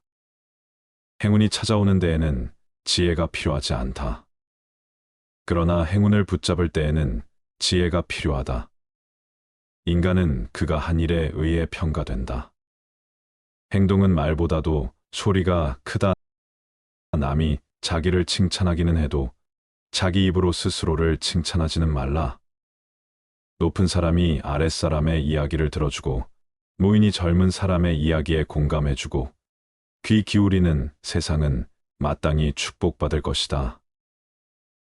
행운이 찾아오는 데에는 지혜가 필요하지 않다. 그러나 행운을 붙잡을 때에는 지혜가 필요하다. 인간은 그가 한 일에 의해 평가된다. 행동은 말보다도 소리가 크다. 남이 자기를 칭찬하기는 해도 자기 입으로 스스로를 칭찬하지는 말라. 높은 사람이 아랫사람의 이야기를 들어주고 노인이 젊은 사람의 이야기에 공감해주고 귀 기울이는 세상은 마땅히 축복받을 것이다.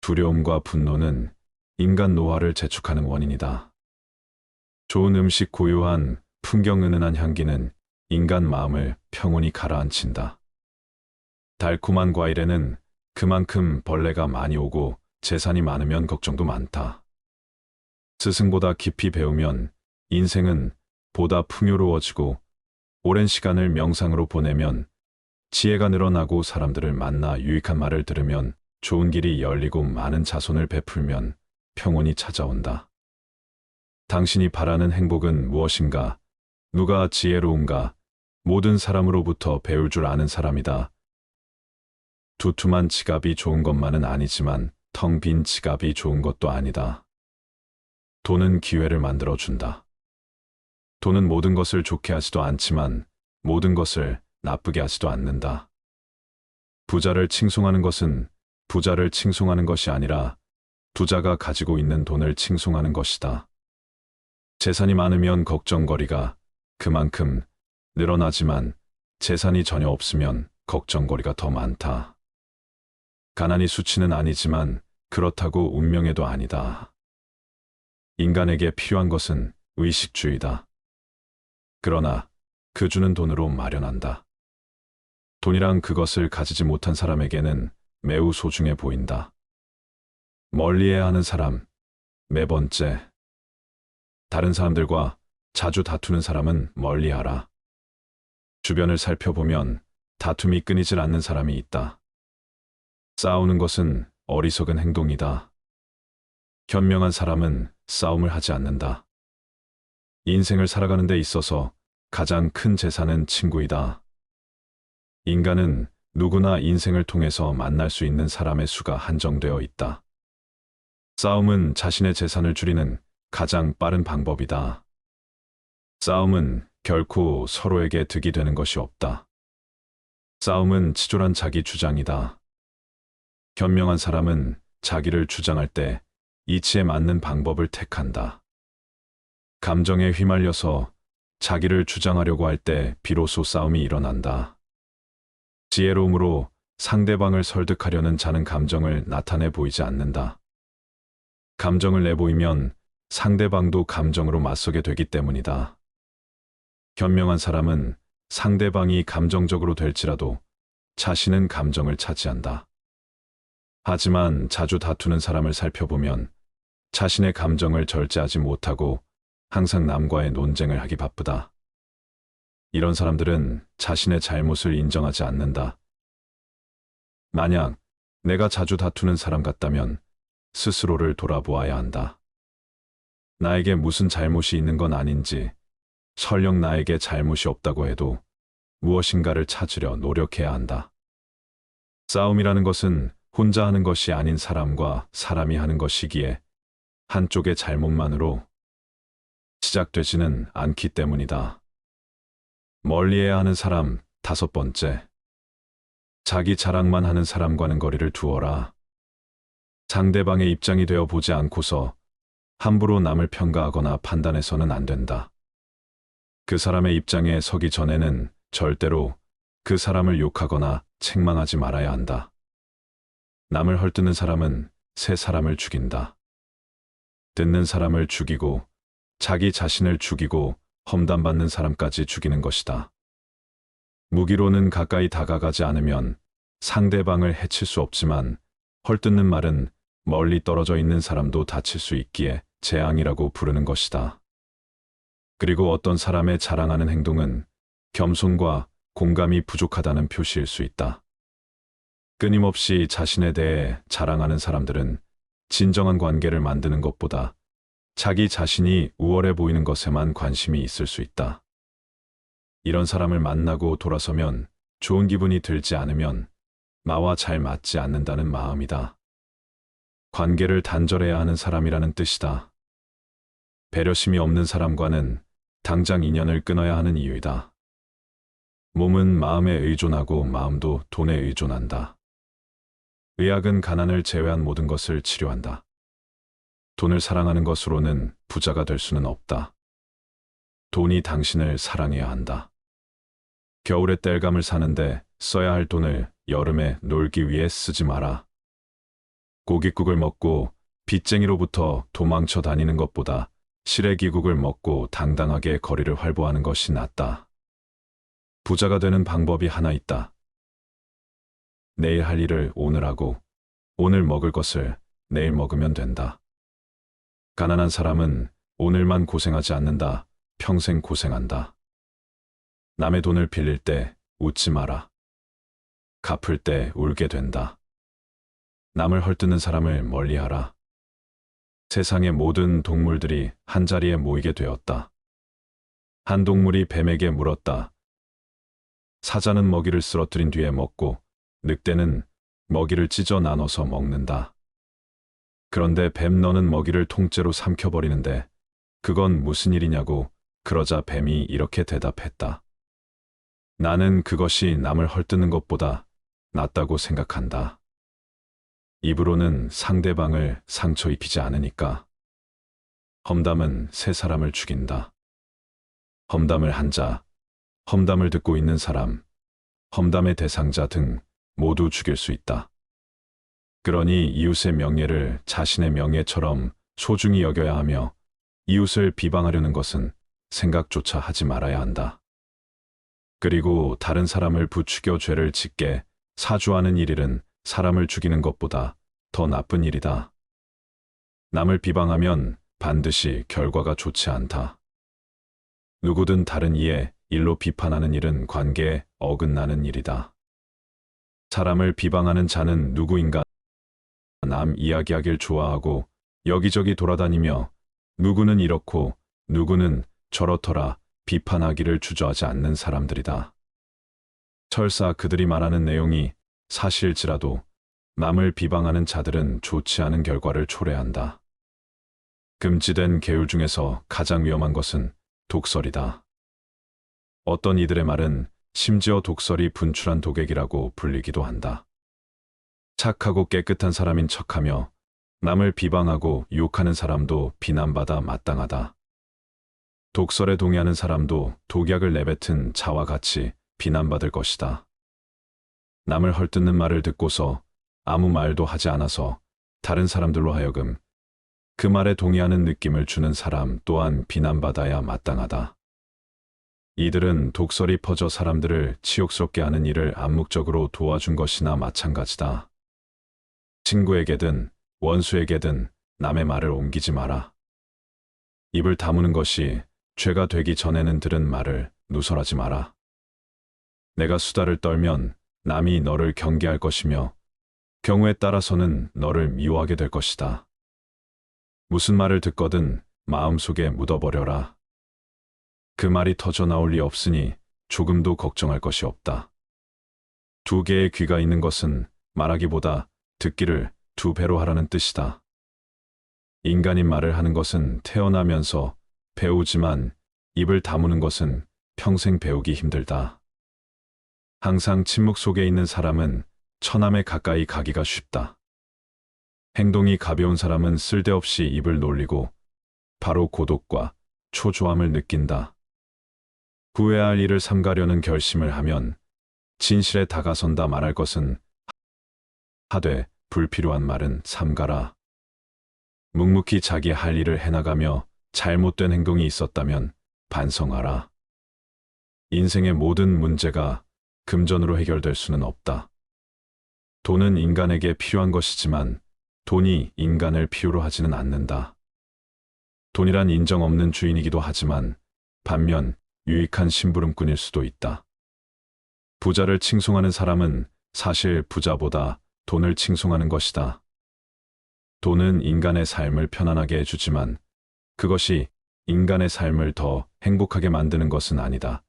두려움과 분노는 인간 노화를 재촉하는 원인이다. 좋은 음식 고요한 풍경 은은한 향기는 인간 마음을 평온히 가라앉힌다. 달콤한 과일에는 그만큼 벌레가 많이 오고 재산이 많으면 걱정도 많다. 스승보다 깊이 배우면 인생은 보다 풍요로워지고 오랜 시간을 명상으로 보내면 지혜가 늘어나고 사람들을 만나 유익한 말을 들으면 좋은 길이 열리고 많은 자손을 베풀면 평온이 찾아온다. 당신이 바라는 행복은 무엇인가? 누가 지혜로운가? 모든 사람으로부터 배울 줄 아는 사람이다. 두툼한 지갑이 좋은 것만은 아니지만 텅 빈 지갑이 좋은 것도 아니다. 돈은 기회를 만들어준다. 돈은 모든 것을 좋게 하지도 않지만 모든 것을 나쁘게 하지도 않는다. 부자를 칭송하는 것은 부자를 칭송하는 것이 아니라 부자가 가지고 있는 돈을 칭송하는 것이다. 재산이 많으면 걱정거리가 그만큼 늘어나지만 재산이 전혀 없으면 걱정거리가 더 많다. 가난이 수치는 아니지만 그렇다고 운명에도 아니다. 인간에게 필요한 것은 의식주의다. 그러나 그 주는 돈으로 마련한다. 돈이랑 그것을 가지지 못한 사람에게는 매우 소중해 보인다. 멀리해야 하는 사람. 네 번째, 다른 사람들과 자주 다투는 사람은 멀리하라. 주변을 살펴보면 다툼이 끊이질 않는 사람이 있다. 싸우는 것은 어리석은 행동이다. 현명한 사람은 싸움을 하지 않는다. 인생을 살아가는 데 있어서 가장 큰 재산은 친구이다. 인간은 누구나 인생을 통해서 만날 수 있는 사람의 수가 한정되어 있다. 싸움은 자신의 재산을 줄이는 가장 빠른 방법이다. 싸움은 결코 서로에게 득이 되는 것이 없다. 싸움은 치졸한 자기 주장이다. 현명한 사람은 자기를 주장할 때 이치에 맞는 방법을 택한다. 감정에 휘말려서 자기를 주장하려고 할 때 비로소 싸움이 일어난다. 지혜로움으로 상대방을 설득하려는 자는 감정을 나타내 보이지 않는다. 감정을 내보이면 상대방도 감정으로 맞서게 되기 때문이다. 현명한 사람은 상대방이 감정적으로 될지라도 자신은 감정을 차지한다. 하지만 자주 다투는 사람을 살펴보면 자신의 감정을 절제하지 못하고 항상 남과의 논쟁을 하기 바쁘다. 이런 사람들은 자신의 잘못을 인정하지 않는다. 만약 내가 자주 다투는 사람 같다면 스스로를 돌아보아야 한다. 나에게 무슨 잘못이 있는 건 아닌지, 설령 나에게 잘못이 없다고 해도 무엇인가를 찾으려 노력해야 한다. 싸움이라는 것은 혼자 하는 것이 아닌 사람과 사람이 하는 것이기에 한쪽의 잘못만으로 시작되지는 않기 때문이다. 멀리해야 하는 사람. 다섯 번째, 자기 자랑만 하는 사람과는 거리를 두어라. 상대방의 입장이 되어 보지 않고서 함부로 남을 평가하거나 판단해서는 안 된다. 그 사람의 입장에 서기 전에는 절대로 그 사람을 욕하거나 책망하지 말아야 한다. 남을 헐뜯는 사람은 새 사람을 죽인다. 듣는 사람을 죽이고 자기 자신을 죽이고 험담받는 사람까지 죽이는 것이다. 무기로는 가까이 다가가지 않으면 상대방을 해칠 수 없지만 헐뜯는 말은 멀리 떨어져 있는 사람도 다칠 수 있기에 재앙이라고 부르는 것이다. 그리고 어떤 사람의 자랑하는 행동은 겸손과 공감이 부족하다는 표시일 수 있다. 끊임없이 자신에 대해 자랑하는 사람들은 진정한 관계를 만드는 것보다 자기 자신이 우월해 보이는 것에만 관심이 있을 수 있다. 이런 사람을 만나고 돌아서면 좋은 기분이 들지 않으면 나와 잘 맞지 않는다는 마음이다. 관계를 단절해야 하는 사람이라는 뜻이다. 배려심이 없는 사람과는 당장 인연을 끊어야 하는 이유이다. 몸은 마음에 의존하고 마음도 돈에 의존한다. 의학은 가난을 제외한 모든 것을 치료한다. 돈을 사랑하는 것으로는 부자가 될 수는 없다. 돈이 당신을 사랑해야 한다. 겨울에 땔감을 사는데 써야 할 돈을 여름에 놀기 위해 쓰지 마라. 고깃국을 먹고 빚쟁이로부터 도망쳐 다니는 것보다 시래기국을 먹고 당당하게 거리를 활보하는 것이 낫다. 부자가 되는 방법이 하나 있다. 내일 할 일을 오늘 하고 오늘 먹을 것을 내일 먹으면 된다. 가난한 사람은 오늘만 고생하지 않는다. 평생 고생한다. 남의 돈을 빌릴 때 웃지 마라. 갚을 때 울게 된다. 남을 헐뜯는 사람을 멀리하라. 세상의 모든 동물들이 한자리에 모이게 되었다. 한 동물이 뱀에게 물었다. 사자는 먹이를 쓰러뜨린 뒤에 먹고 늑대는 먹이를 찢어 나눠서 먹는다. 그런데 뱀 너는 먹이를 통째로 삼켜버리는데 그건 무슨 일이냐고. 그러자 뱀이 이렇게 대답했다. 나는 그것이 남을 헐뜯는 것보다 낫다고 생각한다. 입으로는 상대방을 상처 입히지 않으니까. 험담은 새 사람을 죽인다. 험담을 한 자, 험담을 듣고 있는 사람, 험담의 대상자 등 모두 죽일 수 있다. 그러니 이웃의 명예를 자신의 명예처럼 소중히 여겨야 하며 이웃을 비방하려는 것은 생각조차 하지 말아야 한다. 그리고 다른 사람을 부추겨 죄를 짓게 사주하는 일일은 사람을 죽이는 것보다 더 나쁜 일이다. 남을 비방하면 반드시 결과가 좋지 않다. 누구든 다른 이의 일로 비판하는 일은 관계에 어긋나는 일이다. 사람을 비방하는 자는 누구인가? 남 이야기하길 좋아하고 여기저기 돌아다니며 누구는 이렇고 누구는 저렇더라 비판하기를 주저하지 않는 사람들이다. 설사 그들이 말하는 내용이 사실일지라도 남을 비방하는 자들은 좋지 않은 결과를 초래한다. 금지된 계율 중에서 가장 위험한 것은 독설이다. 어떤 이들의 말은 심지어 독설이 분출한 독액이라고 불리기도 한다. 착하고 깨끗한 사람인 척하며 남을 비방하고 유혹하는 사람도 비난받아 마땅하다. 독설에 동의하는 사람도 독약을 내뱉은 자와 같이 비난받을 것이다. 남을 헐뜯는 말을 듣고서 아무 말도 하지 않아서 다른 사람들로 하여금 그 말에 동의하는 느낌을 주는 사람 또한 비난받아야 마땅하다. 이들은 독설이 퍼져 사람들을 치욕스럽게 하는 일을 암묵적으로 도와준 것이나 마찬가지다. 친구에게든 원수에게든 남의 말을 옮기지 마라. 입을 다무는 것이 죄가 되기 전에는 들은 말을 누설하지 마라. 내가 수다를 떨면 남이 너를 경계할 것이며 경우에 따라서는 너를 미워하게 될 것이다. 무슨 말을 듣거든 마음속에 묻어버려라. 그 말이 터져 나올 리 없으니 조금도 걱정할 것이 없다. 두 개의 귀가 있는 것은 말하기보다 듣기를 두 배로 하라는 뜻이다. 인간이 말을 하는 것은 태어나면서 배우지만 입을 다무는 것은 평생 배우기 힘들다. 항상 침묵 속에 있는 사람은 처남에 가까이 가기가 쉽다. 행동이 가벼운 사람은 쓸데없이 입을 놀리고 바로 고독과 초조함을 느낀다. 구해야 할 일을 삼가려는 결심을 하면 진실에 다가선다 말할 것은 하되 불필요한 말은 삼가라. 묵묵히 자기 할 일을 해나가며 잘못된 행동이 있었다면 반성하라. 인생의 모든 문제가 금전으로 해결될 수는 없다. 돈은 인간에게 필요한 것이지만 돈이 인간을 필요로 하지는 않는다. 돈이란 인정 없는 주인이기도 하지만 반면 유익한 심부름꾼일 수도 있다. 부자를 칭송하는 사람은 사실 부자보다 돈을 칭송하는 것이다. 돈은 인간의 삶을 편안하게 해주지만 그것이 인간의 삶을 더 행복하게 만드는 것은 아니다.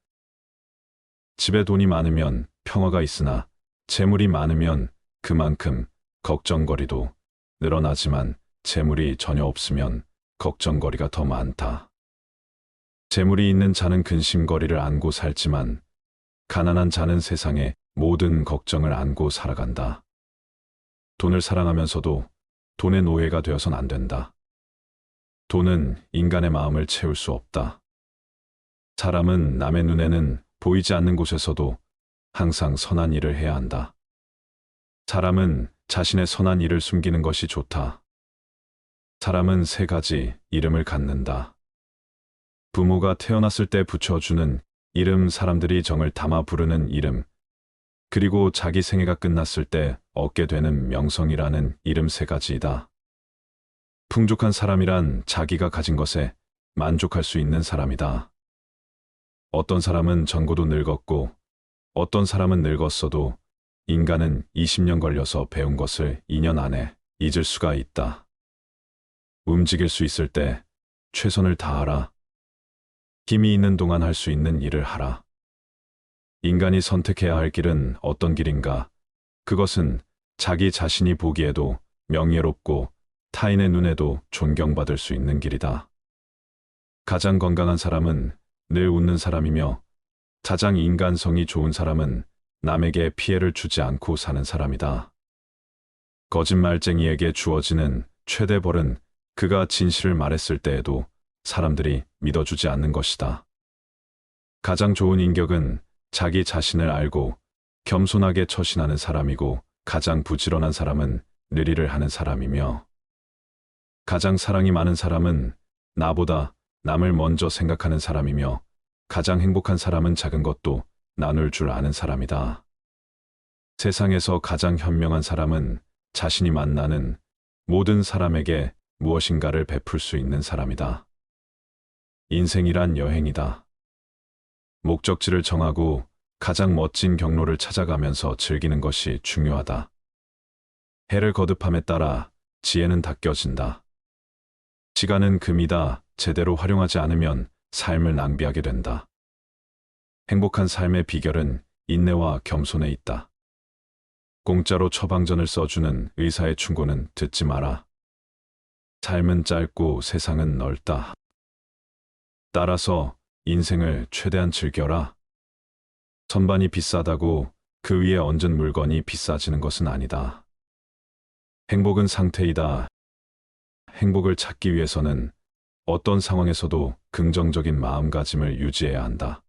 집에 돈이 많으면 평화가 있으나 재물이 많으면 그만큼 걱정거리도 늘어나지만 재물이 전혀 없으면 걱정거리가 더 많다. 재물이 있는 자는 근심거리를 안고 살지만 가난한 자는 세상의 모든 걱정을 안고 살아간다. 돈을 사랑하면서도 돈의 노예가 되어선 안 된다. 돈은 인간의 마음을 채울 수 없다. 사람은 남의 눈에는 보이지 않는 곳에서도 항상 선한 일을 해야 한다. 사람은 자신의 선한 일을 숨기는 것이 좋다. 사람은 세 가지 이름을 갖는다. 부모가 태어났을 때 붙여주는 이름, 사람들이 정을 담아 부르는 이름, 그리고 자기 생애가 끝났을 때 얻게 되는 명성이라는 이름 세 가지이다. 풍족한 사람이란 자기가 가진 것에 만족할 수 있는 사람이다. 어떤 사람은 젊고도 늙었고 어떤 사람은 늙었어도 인간은 20년 걸려서 배운 것을 2년 안에 잊을 수가 있다. 움직일 수 있을 때 최선을 다하라. 힘이 있는 동안 할 수 있는 일을 하라. 인간이 선택해야 할 길은 어떤 길인가? 그것은 자기 자신이 보기에도 명예롭고 타인의 눈에도 존경받을 수 있는 길이다. 가장 건강한 사람은 늘 웃는 사람이며 가장 인간성이 좋은 사람은 남에게 피해를 주지 않고 사는 사람이다. 거짓말쟁이에게 주어지는 최대 벌은 그가 진실을 말했을 때에도 사람들이 믿어주지 않는 것이다. 가장 좋은 인격은 자기 자신을 알고 겸손하게 처신하는 사람이고 가장 부지런한 사람은 느리를 하는 사람이며 가장 사랑이 많은 사람은 나보다 남을 먼저 생각하는 사람이며 가장 행복한 사람은 작은 것도 나눌 줄 아는 사람이다. 세상에서 가장 현명한 사람은 자신이 만나는 모든 사람에게 무엇인가를 베풀 수 있는 사람이다. 인생이란 여행이다. 목적지를 정하고 가장 멋진 경로를 찾아가면서 즐기는 것이 중요하다. 해를 거듭함에 따라 지혜는 닦여진다. 시간은 금이다. 제대로 활용하지 않으면 삶을 낭비하게 된다. 행복한 삶의 비결은 인내와 겸손에 있다. 공짜로 처방전을 써주는 의사의 충고는 듣지 마라. 삶은 짧고 세상은 넓다. 따라서 인생을 최대한 즐겨라. 선반이 비싸다고 그 위에 얹은 물건이 비싸지는 것은 아니다. 행복은 상태이다. 행복을 찾기 위해서는 어떤 상황에서도 긍정적인 마음가짐을 유지해야 한다.